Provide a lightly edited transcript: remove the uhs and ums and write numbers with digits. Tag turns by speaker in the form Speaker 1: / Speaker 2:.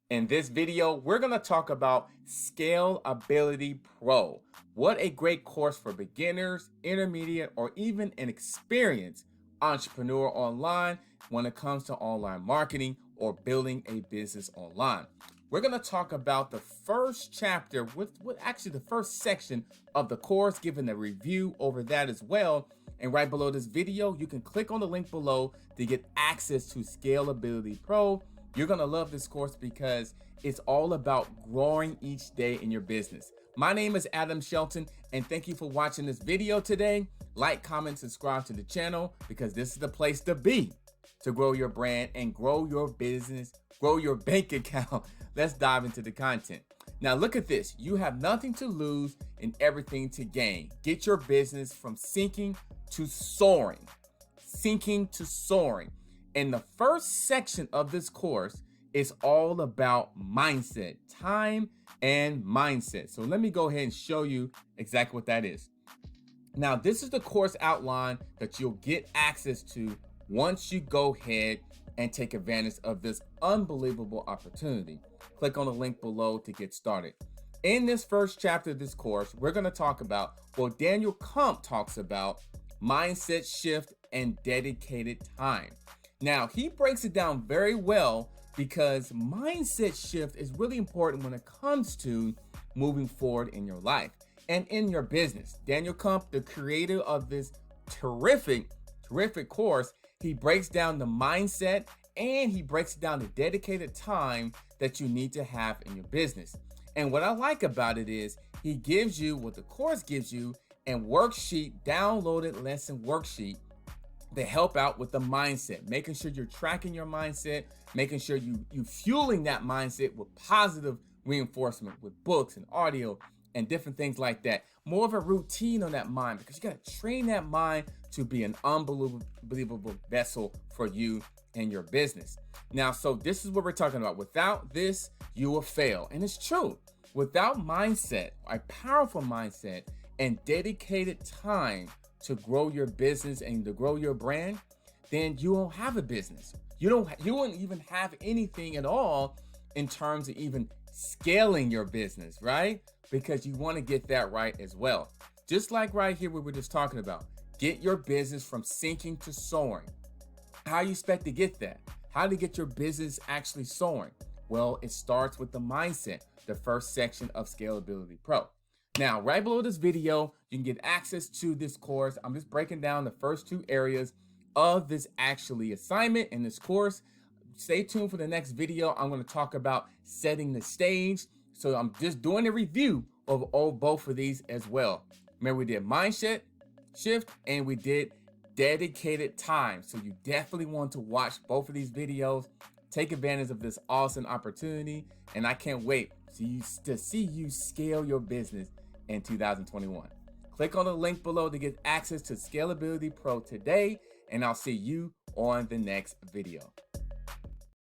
Speaker 1: In this video, we're going to talk about Scalability Pro. What a great course for beginners, intermediate, or even an experienced entrepreneur online when it comes to online marketing or building a business online. We're going to talk about the first chapter with actually the first section of the course, giving a review over that as well. And right below this video, you can click on the link below to get access to Scalability Pro. You're going to love this course because it's all about growing each day in your business. My name is Shelton, and thank you for watching this video today. Like, comment, subscribe to the channel because this is the place to be to grow your brand and grow your business, grow your bank account. Let's dive into the content. Now look at this. You have nothing to lose and everything to gain. Get your business from sinking to soaring. Sinking to soaring. And the first section of this course is all about mindset, time and mindset. So let me go ahead and show you exactly what that is. Now, this is the course outline that you'll get access to once you go ahead and take advantage of this unbelievable opportunity. Click on the link below to get started. In this first chapter of this course, we're going to talk about what Daniel Kump talks about: mindset shift and dedicated time. Now, he breaks it down very well because mindset shift is really important when it comes to moving forward in your life and in your business. Daniel Kump, the creator of this terrific course, he breaks down the mindset and he breaks down the dedicated time that you need to have in your business. And what I like about it is he gives you what the course gives you, and worksheet, downloaded lesson worksheet to help out with the mindset, making sure you're tracking your mindset, making sure you fueling that mindset with positive reinforcement with books and audio and different things like that. More of a routine on that mind because you got to train that mind to be an unbelievable vessel for you and your business. Now, so this is what we're talking about. Without this, you will fail. And it's true. Without mindset, a powerful mindset and dedicated time to grow your business and to grow your brand, then you won't have a business. You won't even have anything at all in terms of even scaling your business, right? Because you want to get that right as well. Just like right here, what we're just talking about, get your business from sinking to soaring. How you expect to get that? How to get your business actually soaring? Well, it starts with the mindset, the first section of Scalability Pro. Now, right below this video, you can get access to this course. I'm just breaking down the first two areas of this actually assignment in this course. Stay tuned for the next video. I'm going to talk about setting the stage. So I'm just doing a review of both of these as well. Remember, we did mindset shift and we did dedicated time. So you definitely want to watch both of these videos. Take advantage of this awesome opportunity. And I can't wait to see you scale your business in 2021. Click on the link below to get access to Scalability Pro today, and I'll see you on the next video.